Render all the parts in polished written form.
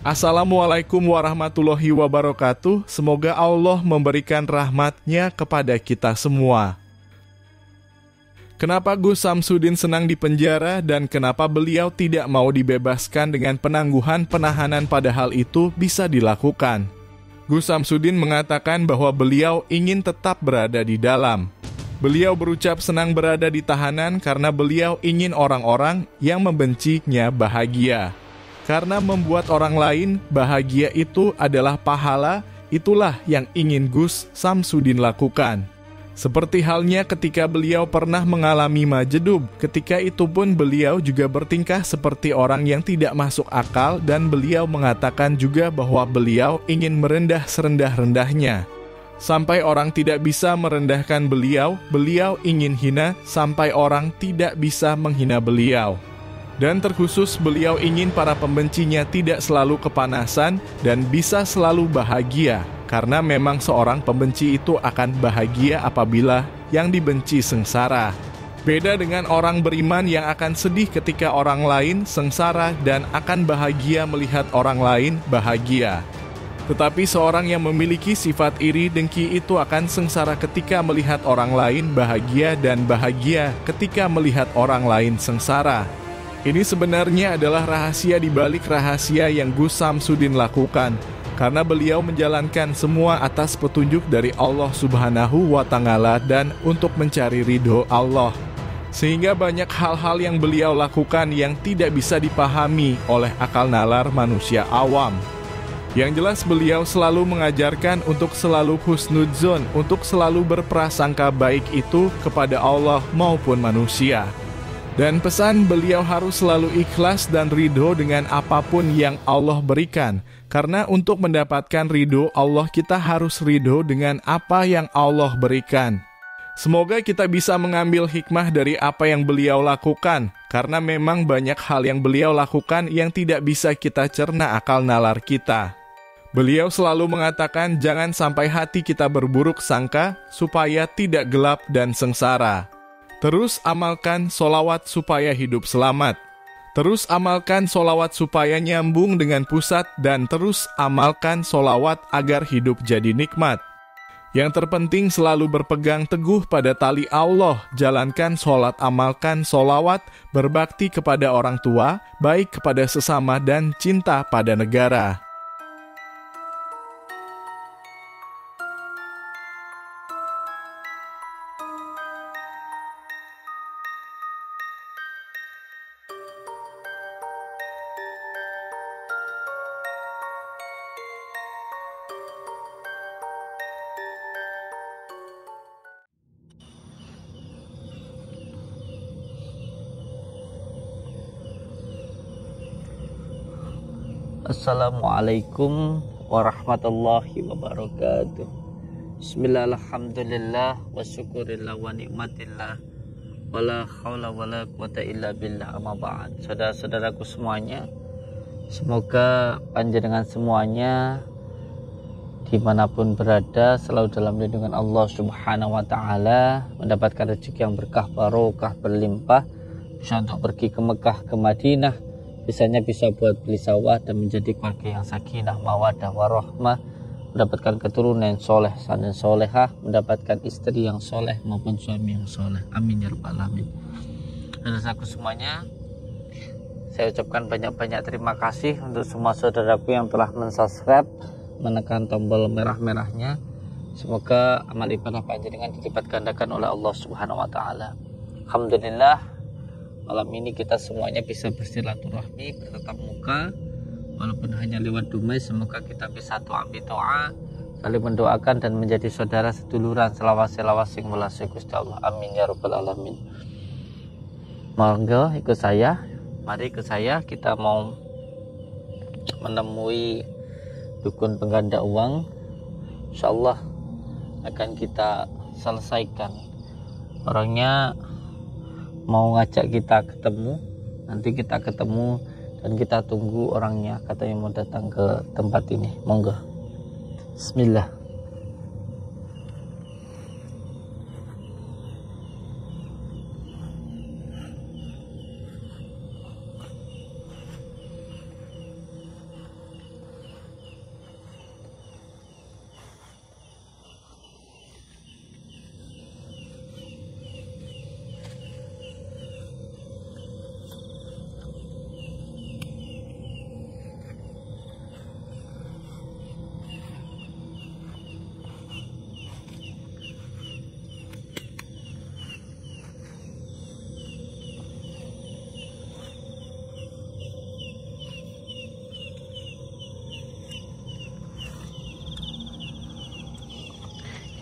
Assalamualaikum warahmatullahi wabarakatuh. Semoga Allah memberikan rahmat-Nya kepada kita semua. Kenapa Gus Samsudin senang dipenjara dan kenapa beliau tidak mau dibebaskan dengan penangguhan penahanan padahal itu bisa dilakukan? Gus Samsudin mengatakan bahwa beliau ingin tetap berada di dalam. Beliau berucap senang berada di tahanan karena beliau ingin orang-orang yang membencinya bahagia. Karena membuat orang lain bahagia itu adalah pahala, itulah yang ingin Gus Samsudin lakukan. Seperti halnya ketika beliau pernah mengalami majedub, ketika itu pun beliau juga bertingkah seperti orang yang tidak masuk akal dan beliau mengatakan juga bahwa beliau ingin merendah serendah-rendahnya. Sampai orang tidak bisa merendahkan beliau, beliau ingin hina sampai orang tidak bisa menghina beliau. Dan terkhusus beliau ingin para pembencinya tidak selalu kepanasan dan bisa selalu bahagia. Karena memang seorang pembenci itu akan bahagia apabila yang dibenci sengsara. Beda dengan orang beriman yang akan sedih ketika orang lain sengsara dan akan bahagia melihat orang lain bahagia. Tetapi seorang yang memiliki sifat iri dengki itu akan sengsara ketika melihat orang lain bahagia dan bahagia ketika melihat orang lain sengsara. Ini sebenarnya adalah rahasia di balik rahasia yang Gus Samsudin lakukan, karena beliau menjalankan semua atas petunjuk dari Allah Subhanahu wa Ta'ala dan untuk mencari ridho Allah. Sehingga banyak hal-hal yang beliau lakukan yang tidak bisa dipahami oleh akal nalar manusia awam. Yang jelas beliau selalu mengajarkan untuk selalu husnudzon, untuk selalu berprasangka baik itu kepada Allah maupun manusia. Dan pesan beliau harus selalu ikhlas dan ridho dengan apapun yang Allah berikan. Karena untuk mendapatkan ridho Allah kita harus ridho dengan apa yang Allah berikan. Semoga kita bisa mengambil hikmah dari apa yang beliau lakukan. Karena memang banyak hal yang beliau lakukan yang tidak bisa kita cerna akal nalar kita. Beliau selalu mengatakan jangan sampai hati kita berburuk sangka supaya tidak gelap dan sengsara. Terus amalkan solawat supaya hidup selamat. Terus amalkan solawat supaya nyambung dengan pusat dan terus amalkan solawat agar hidup jadi nikmat. Yang terpenting selalu berpegang teguh pada tali Allah, jalankan sholat, amalkan solawat, berbakti kepada orang tua, baik kepada sesama dan cinta pada negara. Assalamualaikum warahmatullahi wabarakatuh. Bismillah, alhamdulillah, wa syukurillah wa nikmatillah, wala hawla wala quwata illa billah, amma ba'd. Saudara-saudaraku semuanya, semoga panjenengan semuanya dimanapun berada selalu dalam lindungan Allah Subhanahu wa Ta'ala, mendapatkan rezeki yang berkah, barokah, berlimpah, bisa untuk pergi ke Mekah, ke Madinah, bisanya bisa buat beli sawah dan menjadi keluarga yang sakinah, mawadah, warahmah, mendapatkan keturunan yang soleh dan solehah, mendapatkan istri yang soleh maupun suami yang soleh. Amin ya rabbal alamin. Dan aku semuanya, saya ucapkan banyak-banyak terima kasih untuk semua saudaraku yang telah mensubscribe, menekan tombol merah-merahnya. Semoga amal ibadah panjenengan dilipat gandakan oleh Allah Subhanahu wa Ta'ala. Alhamdulillah, malam ini kita semuanya bisa bersilaturahmi, bertatap muka, walaupun hanya lewat dumai. Semoga kita bisa doa bidoa, saling mendoakan dan menjadi saudara seduluran, selawas-selawas sing welase Gusti Allah. Amin ya rabbal alamin. Monggo ikut saya, mari ikut saya, kita mau menemui dukun pengganda uang. Insyaallah akan kita selesaikan. Orangnya mau ngajak kita ketemu, nanti kita ketemu dan kita tunggu orangnya, katanya mau datang ke tempat ini. Monggo. Bismillah.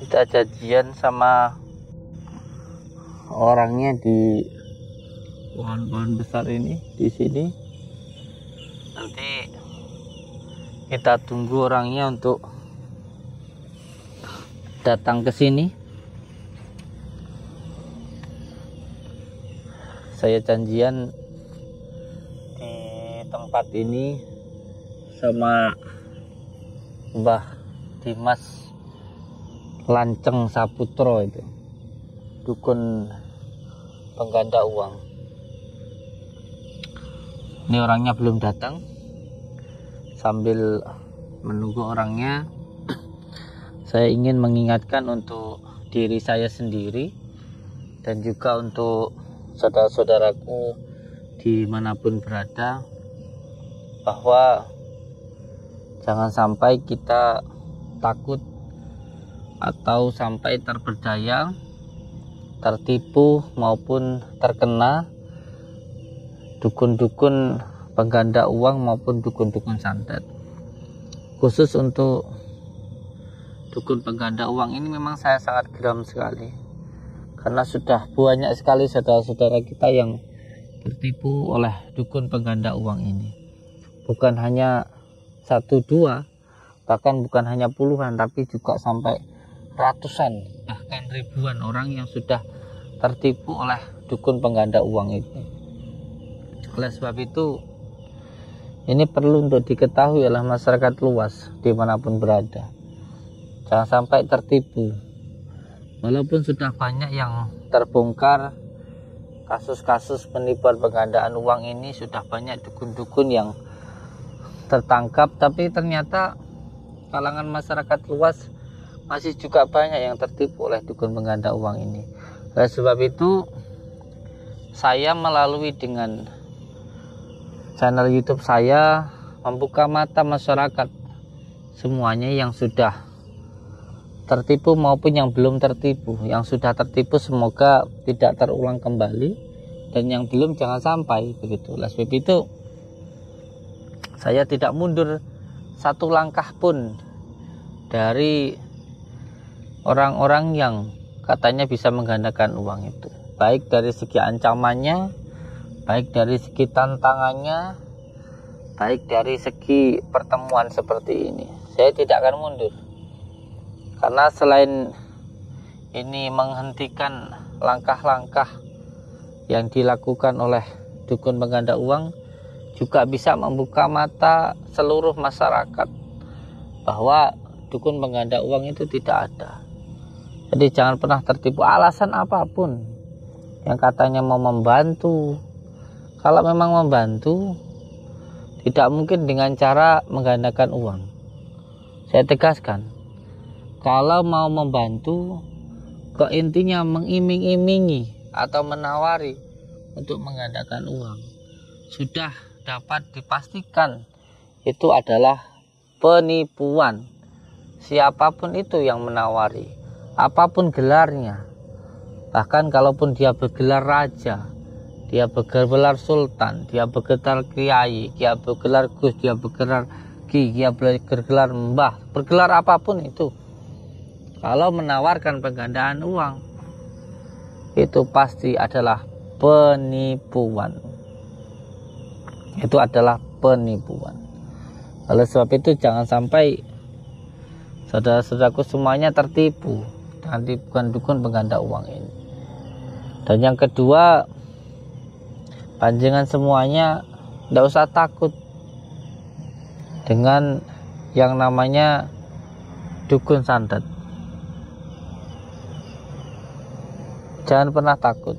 kita janjian sama orangnya di pohon-pohon besar ini di sini. Nanti kita tunggu orangnya untuk datang ke sini. Saya janjian di tempat ini sama Mbah Dimas Lanceng Saputro, itu dukun pengganda uang. Ini orangnya belum datang. Sambil menunggu orangnya, saya ingin mengingatkan untuk diri saya sendiri dan juga untuk saudara-saudaraku dimanapun berada, bahwa jangan sampai kita takut atau sampai terperdaya, tertipu maupun terkena dukun-dukun pengganda uang maupun dukun-dukun santet. Khusus untuk dukun pengganda uang ini memang saya sangat geram sekali, karena sudah banyak sekali saudara-saudara kita yang tertipu oleh dukun pengganda uang ini. Bukan hanya 1, 2, bahkan bukan hanya puluhan, tapi juga sampai ratusan bahkan ribuan orang yang sudah tertipu oleh dukun pengganda uang itu. Oleh sebab itu, ini perlu untuk diketahui oleh masyarakat luas dimanapun berada. Jangan sampai tertipu. Walaupun sudah banyak yang terbongkar kasus-kasus penipuan penggandaan uang ini, sudah banyak dukun-dukun yang tertangkap, tapi ternyata kalangan masyarakat luas masih juga banyak yang tertipu oleh dukun pengganda uang ini. Oleh sebab itu, saya melalui dengan channel YouTube saya membuka mata masyarakat semuanya yang sudah tertipu maupun yang belum tertipu. Yang sudah tertipu semoga tidak terulang kembali, dan yang belum jangan sampai begitu. Oleh sebab itu, saya tidak mundur satu langkah pun dari orang-orang yang katanya bisa menggandakan uang itu, baik dari segi ancamannya, baik dari segi tantangannya, baik dari segi pertemuan seperti ini. Saya tidak akan mundur, karena selain ini menghentikan langkah-langkah yang dilakukan oleh dukun pengganda uang, juga bisa membuka mata seluruh masyarakat bahwa dukun pengganda uang itu tidak ada. Jadi jangan pernah tertipu alasan apapun yang katanya mau membantu. Kalau memang membantu, tidak mungkin dengan cara menggandakan uang. Saya tegaskan, kalau mau membantu, kok intinya mengiming-imingi atau menawari untuk menggandakan uang, sudah dapat dipastikan itu adalah penipuan. Siapapun itu yang menawari, apapun gelarnya, bahkan kalaupun dia bergelar raja, dia bergelar sultan, dia bergelar kiai, dia bergelar gus, dia bergelar ki, dia bergelar mbah, bergelar apapun itu, kalau menawarkan penggandaan uang, itu pasti adalah penipuan. Itu adalah penipuan. Oleh sebab itu, jangan sampai saudara-saudaraku semuanya tertipu dengan tipuan dukun pengganda uang ini. Dan yang kedua, panjenengan semuanya tidak usah takut dengan yang namanya dukun santet. Jangan pernah takut.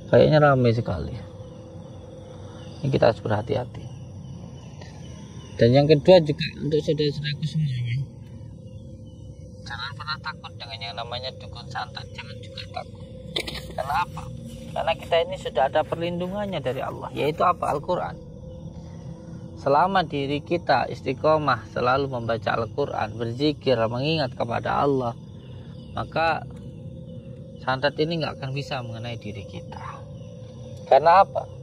Kayaknya ramai sekali. Ini kita harus berhati-hati. Dan yang kedua juga untuk saudara-saudaraku semuanya, jangan pernah takut dengan yang namanya dukun santet. Jangan juga takut. Karena apa? Karena kita ini sudah ada perlindungannya dari Allah, yaitu apa? Al-Quran. Selama diri kita istiqomah selalu membaca Al-Quran, berzikir, mengingat kepada Allah, maka santet ini nggak akan bisa mengenai diri kita. Karena apa?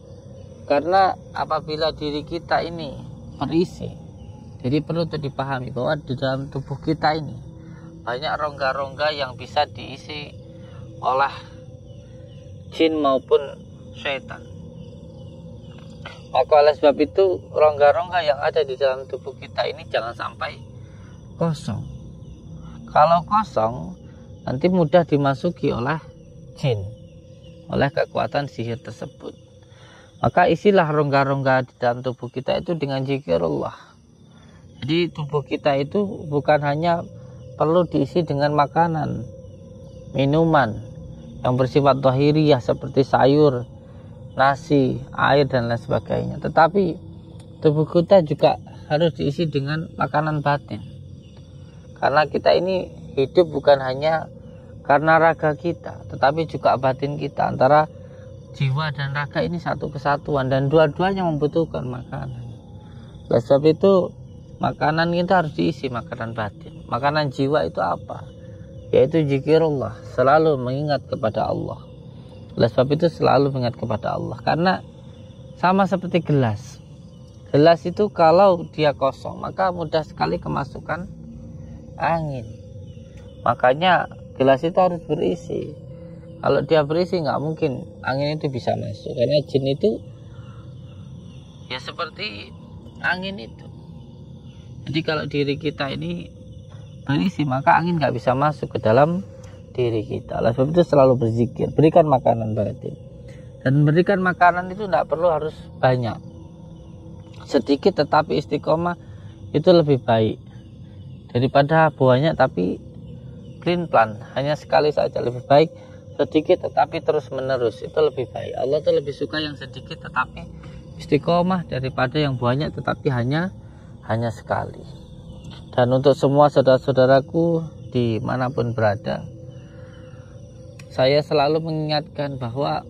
Karena apabila diri kita ini berisi, jadi perlu untuk dipahami bahwa di dalam tubuh kita ini banyak rongga-rongga yang bisa diisi oleh jin maupun syaitan. Maka oleh sebab itu rongga-rongga yang ada di dalam tubuh kita ini jangan sampai kosong. Kalau kosong nanti mudah dimasuki oleh jin, oleh kekuatan sihir tersebut. Maka isilah rongga-rongga di dalam tubuh kita itu dengan zikirullah. Jadi tubuh kita itu bukan hanya perlu diisi dengan makanan, minuman yang bersifat zahiriyah seperti sayur, nasi, air dan lain sebagainya, tetapi tubuh kita juga harus diisi dengan makanan batin. Karena kita ini hidup bukan hanya karena raga kita, tetapi juga batin kita. Antara jiwa dan raga ini satu kesatuan dan dua-duanya membutuhkan makanan. Oleh sebab itu makanan kita harus diisi makanan batin. Makanan jiwa itu apa? Yaitu zikirullah, selalu mengingat kepada Allah. Oleh sebab itu selalu mengingat kepada Allah. Karena sama seperti gelas. Gelas itu kalau dia kosong maka mudah sekali kemasukan angin. Makanya gelas itu harus berisi. Kalau dia berisi nggak mungkin angin itu bisa masuk. Karena jin itu ya seperti angin itu. Jadi kalau diri kita ini berisi maka angin nggak bisa masuk ke dalam diri kita. Oleh sebab itu selalu berzikir, berikan makanan batin. Dan berikan makanan itu tidak perlu harus banyak, sedikit tetapi istiqomah itu lebih baik daripada banyak tapi clean plan, hanya sekali saja. Lebih baik sedikit tetapi terus menerus, itu lebih baik. Allah tuh lebih suka yang sedikit tetapi istiqomah daripada yang banyak tetapi hanya sekali. Dan untuk semua saudara-saudaraku dimanapun berada, saya selalu mengingatkan bahwa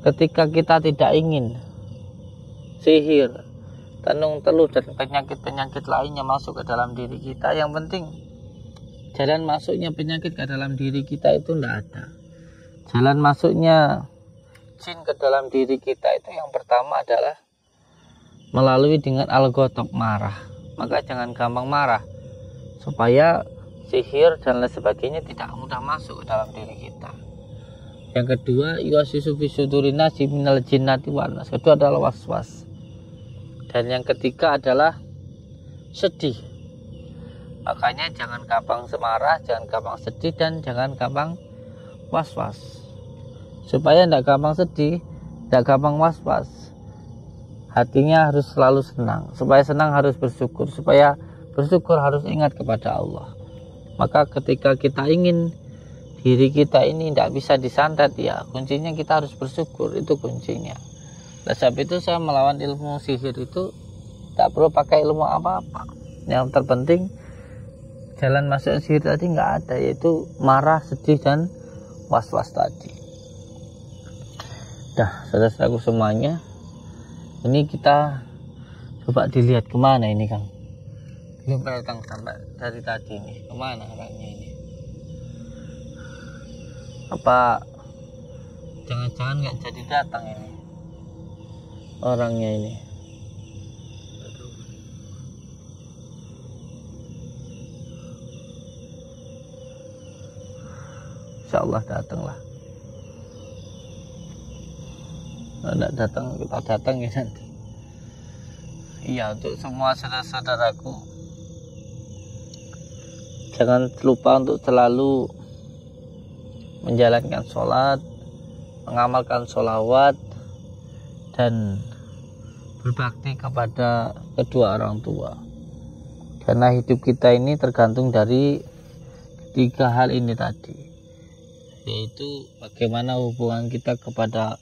ketika kita tidak ingin sihir, tenung teluh dan penyakit-penyakit lainnya masuk ke dalam diri kita, yang penting jalan masuknya penyakit ke dalam diri kita itu tidak ada. Jalan masuknya jin ke dalam diri kita itu yang pertama adalah melalui dengan al-ghadab, marah. Maka jangan gampang marah supaya sihir dan lain sebagainya tidak mudah masuk ke dalam diri kita. Yang kedua, yuwaswisu fi sudurin nasi minal jinnati wan nas. Kedua adalah waswas. Dan yang ketiga adalah sedih. Makanya jangan gampang semarah, jangan gampang sedih, dan jangan gampang waswas. Supaya tidak gampang sedih, tidak gampang waswas, hatinya harus selalu senang. Supaya senang harus bersyukur. Supaya bersyukur harus ingat kepada Allah. Maka ketika kita ingin diri kita ini tidak bisa disantet, ya kuncinya kita harus bersyukur, itu kuncinya. Oleh sebab itu saya melawan ilmu sihir itu tak perlu pakai ilmu apa-apa. Yang terpenting jalan masuk sihir tadi nggak ada, yaitu marah, sedih dan was-was tadi. Dah, saudara-saudaraku semuanya, ini kita coba dilihat kemana ini Kang. Belum datang sampai dari tadi nih, kemana orangnya ini? Apa jangan-jangan nggak jadi datang ini orangnya ini? Insyaallah datanglah. Kalau tidak datang, kita datang ya nanti. Iya, untuk semua saudara-saudaraku, jangan lupa untuk selalu menjalankan sholat, mengamalkan sholawat, dan berbakti kepada kedua orang tua. Karena hidup kita ini tergantung dari tiga hal ini tadi, yaitu bagaimana hubungan kita kepada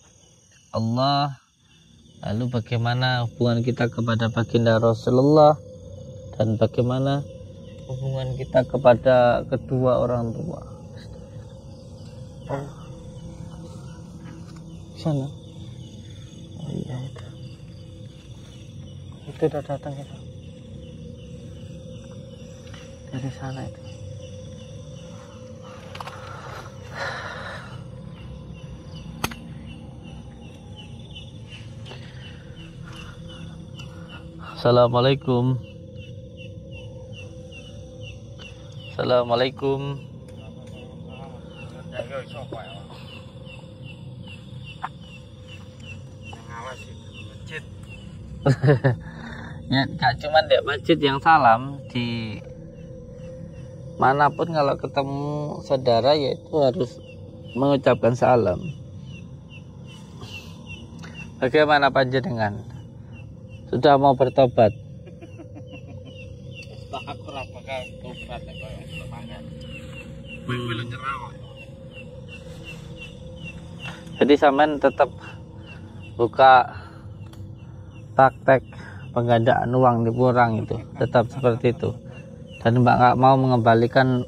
Allah, lalu bagaimana hubungan kita kepada baginda Rasulullah, dan bagaimana hubungan kita kepada kedua orang tua. Sana. Oh iya itu. Itu udah datang itu. Dari sana itu. Assalamualaikum. Assalamualaikum. Ya, gak cuma di masjid yang salam, di manapun kalau ketemu saudara ya itu harus mengucapkan salam. Bagaimana panjenengan? Sudah mau bertobat? Jadi sampean tetap buka praktek penggandaan uang di Purang itu tetap seperti itu, dan Mbak nggak mau mengembalikan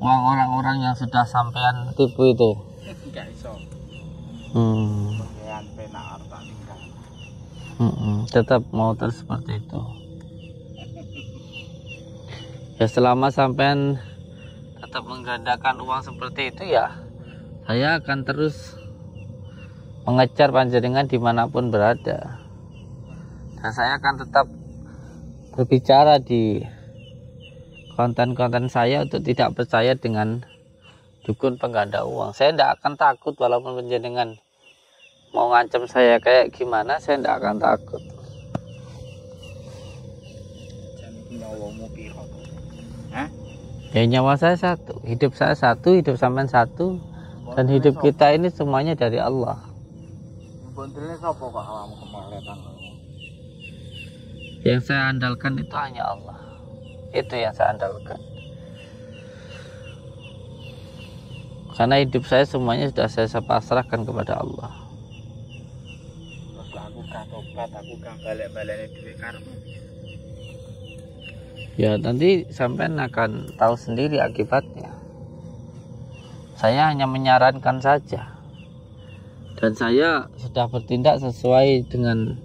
uang orang-orang yang sudah sampean tipu itu. Tetap mau terus seperti itu ya. Selama sampean tetap menggandakan uang seperti itu ya, saya akan terus mengejar panjenengan dimanapun berada, dan saya akan tetap berbicara di konten-konten saya untuk tidak percaya dengan dukun pengganda uang. Saya tidak akan takut walaupun panjenengan mau ngancam saya kayak gimana, saya tidak akan takut. Ya, nyawa saya satu, hidup saya satu, hidup sampean satu, dan hidup kita ini semuanya dari Allah. Yang saya andalkan itu hanya Allah. Itu yang saya andalkan. Karena hidup saya semuanya sudah saya pasrahkan kepada Allah. Ya, nanti sampean akan tahu sendiri akibatnya. Saya hanya menyarankan saja, dan saya sudah bertindak sesuai dengan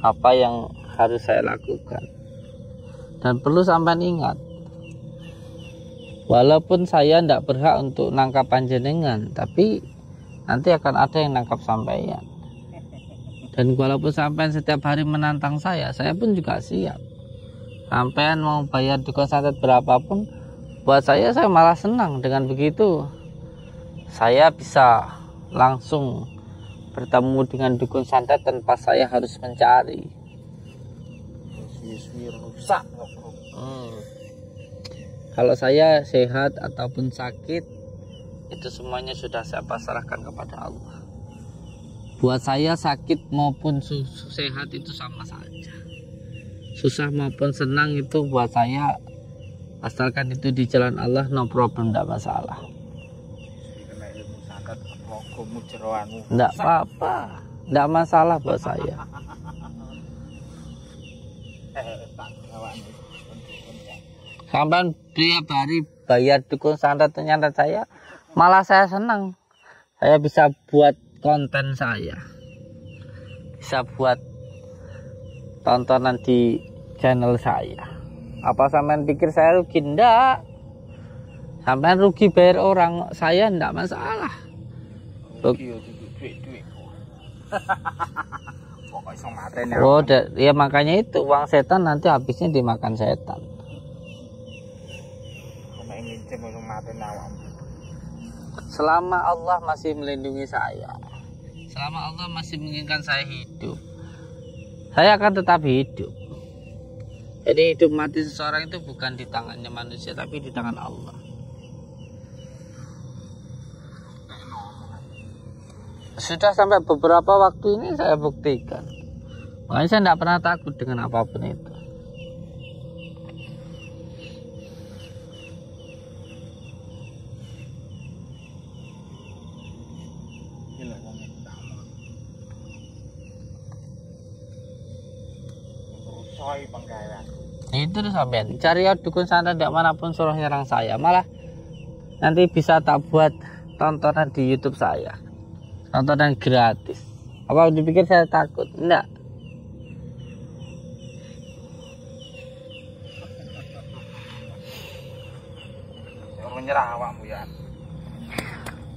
apa yang harus saya lakukan. Dan perlu sampean ingat, walaupun saya tidak berhak untuk nangkap panjenengan, tapi nanti akan ada yang nangkap sampean. Dan walaupun sampean setiap hari menantang saya pun juga siap. Sampean mau bayar dukun santet berapapun, buat saya malah senang. Dengan begitu saya bisa langsung bertemu dengan dukun santet tanpa saya harus mencari. Kalau saya sehat ataupun sakit, itu semuanya sudah saya pasrahkan kepada Allah. Buat saya sakit maupun sehat itu sama saja. Susah maupun senang itu buat saya, asalkan itu di jalan Allah, no problem, tidak masalah. Tidak apa-apa, tidak masalah buat saya. Sampai tiap hari bayar dukun santet ternyata saya, malah saya senang. Saya bisa buat konten saya, bisa buat tontonan di channel saya. Apa sampean pikir saya rugi? Enggak. Sampean rugi bayar orang, saya enggak masalah. Oh, ya makanya itu uang setan nanti habisnya dimakan setan. Selama Allah masih melindungi saya, selama Allah masih menginginkan saya hidup, saya akan tetap hidup. Jadi hidup mati seseorang itu bukan di tangannya manusia, tapi di tangan Allah. Sudah sampai beberapa waktu ini saya buktikan. Makanya saya tidak pernah takut dengan apapun itu. Itu sampean cari dukun santet tidak manapun suruh nyerang saya, malah nanti bisa tak buat tontonan di YouTube saya, tontonan gratis. Apa dipikir saya takut? Enggak. Menyerah awakmu ya.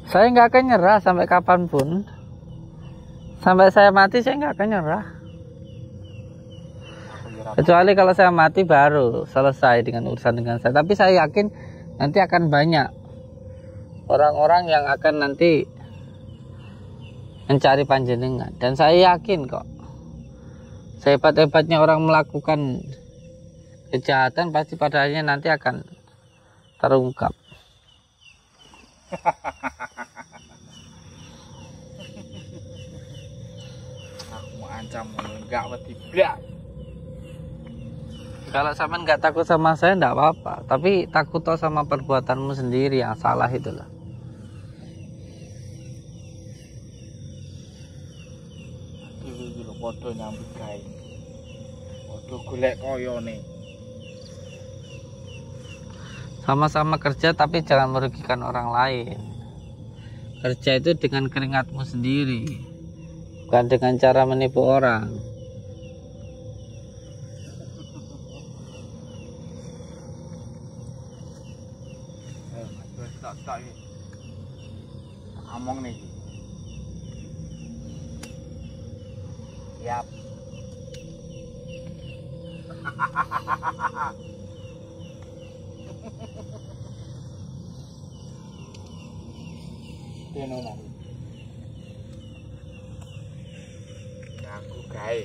Saya nggak akan nyerah sampai kapanpun. Sampai saya mati saya nggak akan nyerah. Kecuali kalau saya mati baru selesai dengan urusan dengan saya. Tapi saya yakin nanti akan banyak orang-orang yang akan nanti mencari panjenengan. Dan saya yakin kok, sehebat-hebatnya orang melakukan kejahatan pasti pada akhirnya nanti akan terungkap. Aku ancam enggak wedi blak. Kalau sampean nggak takut sama saya nggak apa-apa, tapi takut toh sama perbuatanmu sendiri yang salah itulah. Iki lho padha nyambut gawe. Padha golek koyone. Sama-sama kerja tapi jangan merugikan orang lain. Kerja itu dengan keringatmu sendiri, bukan dengan cara menipu orang. Tak iki. Ngomong nih. Siap. Dene aku gawe,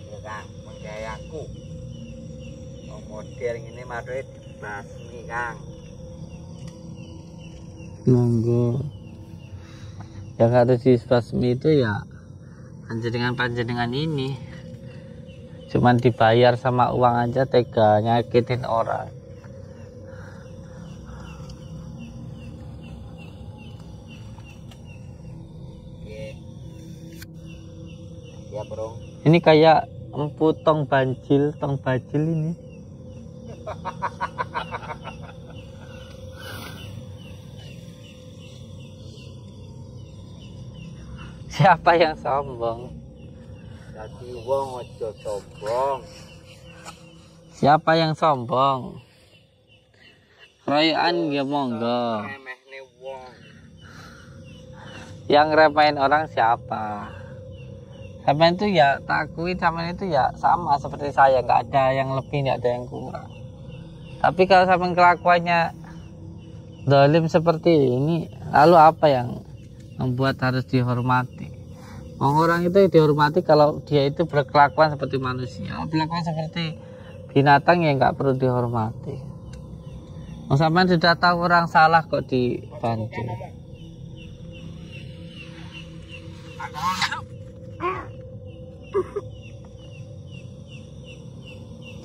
ya Kang, menggawe aku. Model ngene maduke dibasmi, Kang. Monggo. Yang harus dibasmi itu ya panjenengan ini. Cuman dibayar sama uang aja tega nyakitin orang. Ya, Bro. Ini kayak empu tong bajil ini. Siapa yang sombong? Dadi wong aja sombong. Siapa yang sombong? Royokan ya monggo. Remehne wong. Yang remehin orang siapa? Sampean itu ya takui, sampean itu ya sama seperti saya, nggak ada yang lebih, nggak ada yang kurang. Tapi kalau sampean kelakuannya zalim seperti ini, lalu apa yang membuat harus dihormati? Orang itu dihormati kalau dia itu berkelakuan seperti manusia. Berkelakuan seperti binatang yang nggak perlu dihormati. Sampean sudah tahu orang salah kok dibantu.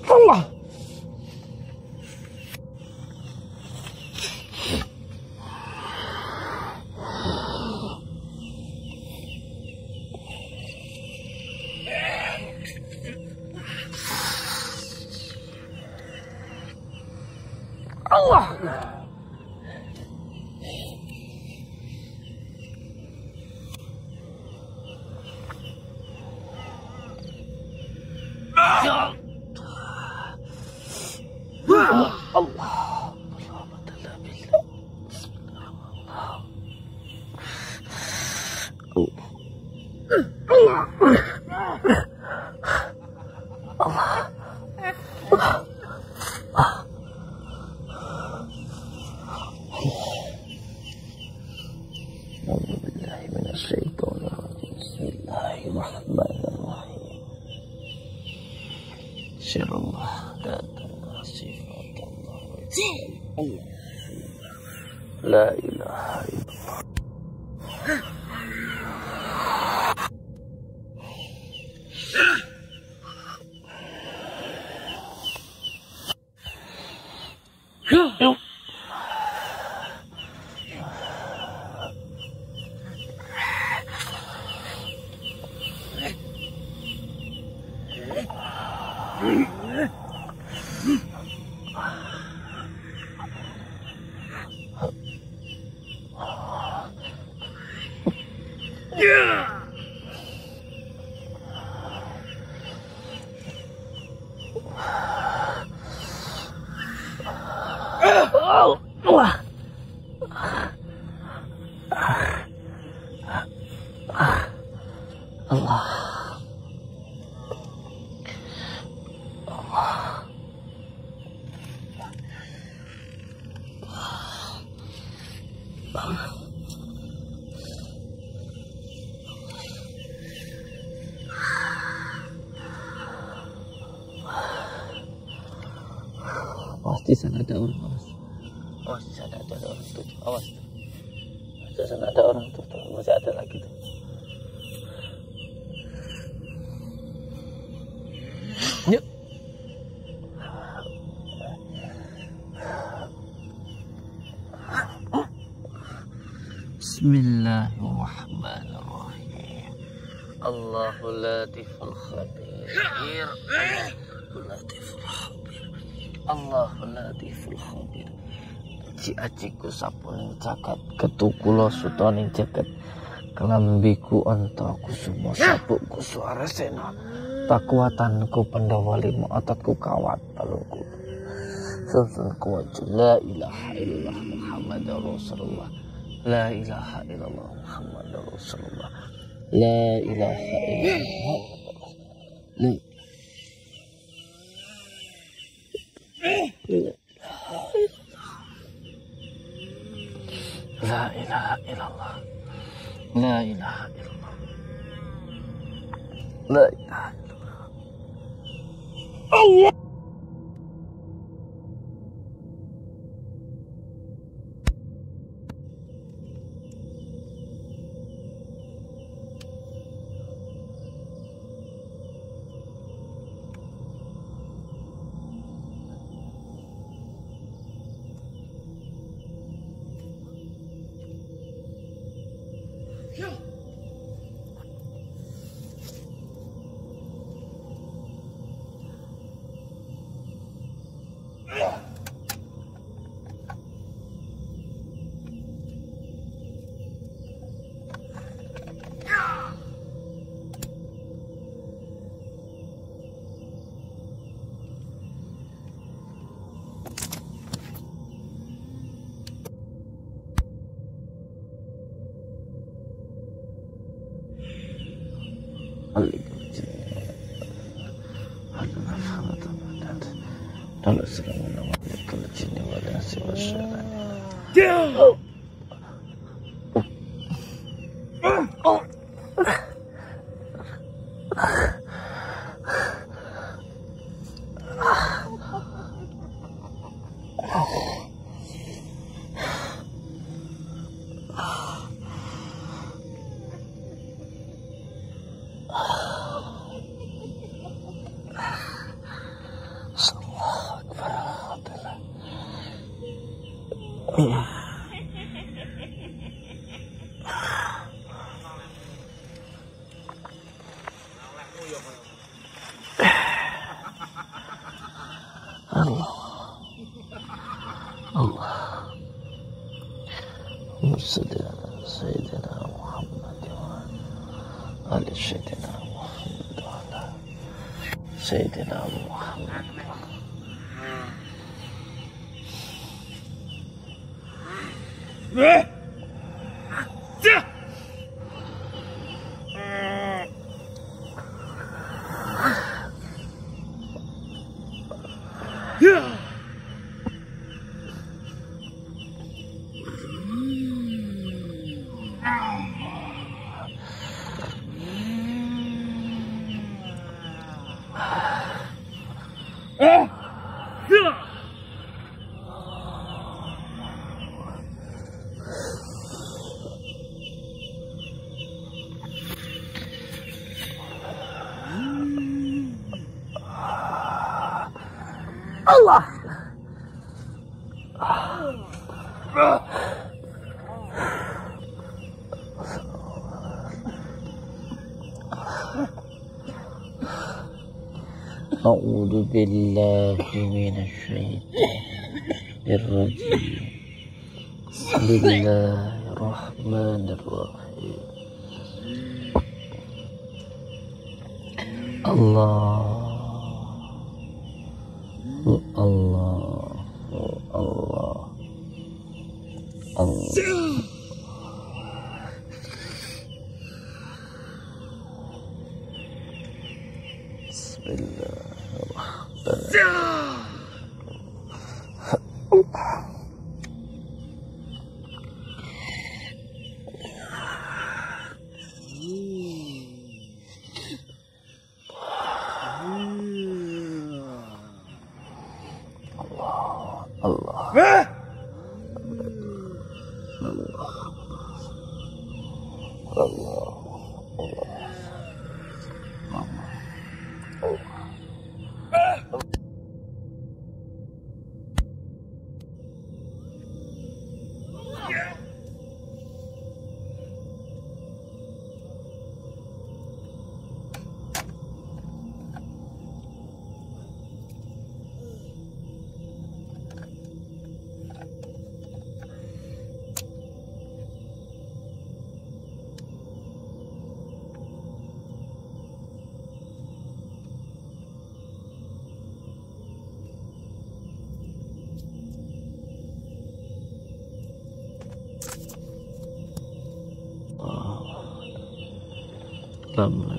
Allah. Allah. La ilaha illallah. Awas di sana ada orang, awas. Awas di sana ada orang tuh, awas. Di sana ada orang tuh, masih ada lagi tuh. Yuk. Bismillahirrahmanirrahim. Allahu latiful khabir. Allahu latiful khabir. Allahu latiful khabir. Aci-aciku sapuning jagat, ketukula sutaning jagat. Kelambiku ontoku semua sapuku suara sena. Takuatanku Pandawa 5, ototku kawat palungku. Sunsunku wajah. La ilaha illallah Muhammadur Rasulullah. La ilaha illallah Muhammadur Rasulullah. La ilaha illallah. La ilaha illallah. La ilaha illallah. La ilaha illallah. Allah. Sayyidina Muhammad wa ala Sayyidina Muhammad wa ala Sayyidina Muhammad. Allah. A'udzu billahi minasyaitonir rajim. Bismillahirrahmanirrahim. Allah. Allah, Allah, Allah. Bismillahirrahmanirrahim. Allah. Assalamualaikum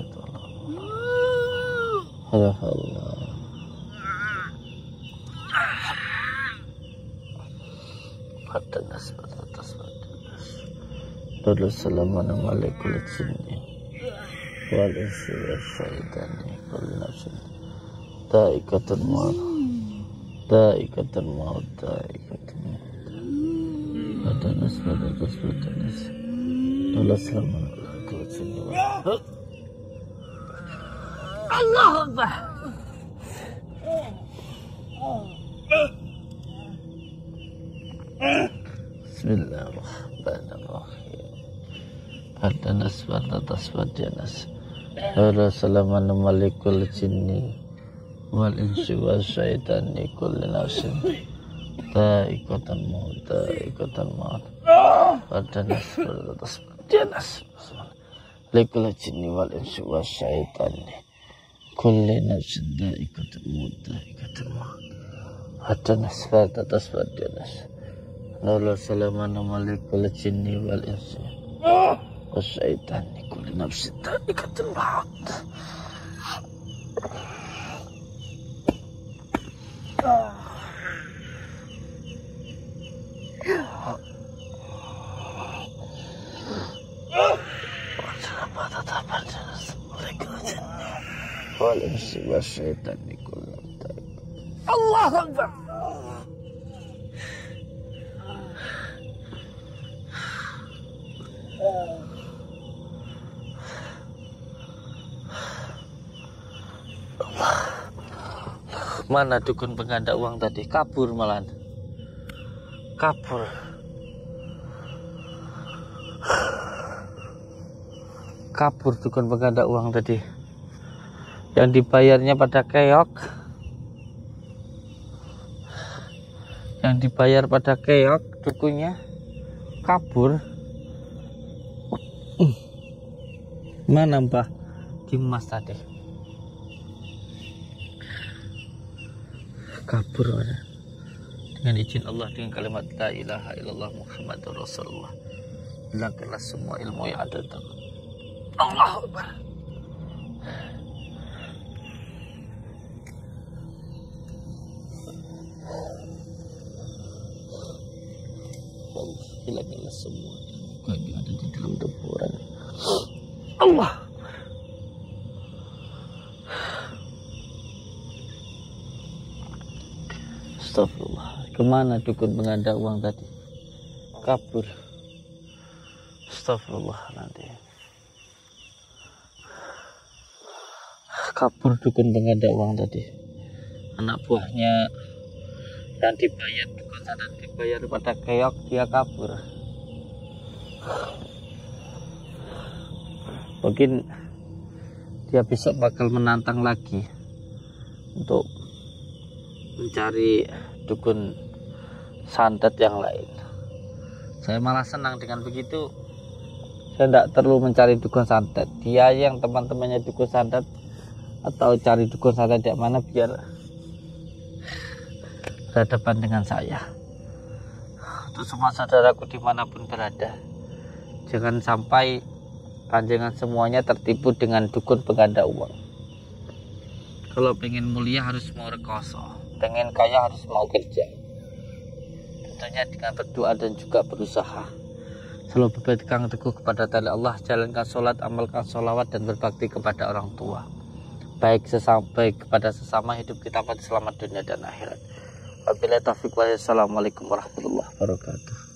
warahmatullahi wabarakatuh. Daikatul maut. Allah Akbar. Bismillahirrahmanirrahim. Hadanas wa tasfadianas. Assalamualaikum malikul jinni wal insi wasyaitan kulli nafsin da'iqatul maut. Hadanas wa tasfadianas. Malikul jinni wal insi wasyaitan kulli nafsin da'iqatul maut. Hadanas wa tasfadianas. Assalamualaikum malikul jinni wal insi wasyaitan kulli nafsin da'iqatul maut. Allah Akbar. Mana dukun pengganda uang tadi? Kabur malahan. Kabur. Kabur dukun pengganda uang tadi. Yang dibayarnya pada keok. Yang dibayar pada keok dukunnya kabur. Mana Mbah Dimas tadi? Kabur mana? Dengan izin Allah, dengan kalimat la ilaha illallah Muhammadur Rasulullah, hilangkanlah semua ilmu yang ada dalam. Allahu Akbar. Hilangkanlah semua ilmu yang ada di dalam tubuh orang. Allah. Astagfirullah. Kemana dukun pengganda uang tadi? Kabur. Astagfirullah nanti. Kabur dukun pengganda uang tadi. Anak buahnya yang dibayar dukun sana dibayar pada keok, dia kabur. Mungkin dia besok bakal menantang lagi untuk mencari dukun santet yang lain. Saya malah senang dengan begitu. Saya tidak perlu mencari dukun santet. Dia yang teman-temannya dukun santet atau cari dukun santet di mana biar berhadapan dengan saya. Untuk semua saudaraku dimanapun berada, jangan sampai panjangan semuanya tertipu dengan dukun pengganda uang. Kalau pengen mulia harus mau rekoso, pengen kaya harus mau kerja. Tentunya dengan berdoa dan juga berusaha. Selalu berpegang teguh kepada tali Allah, jalankan sholat, amalkan sholawat dan berbakti kepada orang tua. Baik kepada sesama hidup kita pada selamat dunia dan akhirat. Wabillahi taufiq walhidayah. Assalamualaikum warahmatullahi wabarakatuh.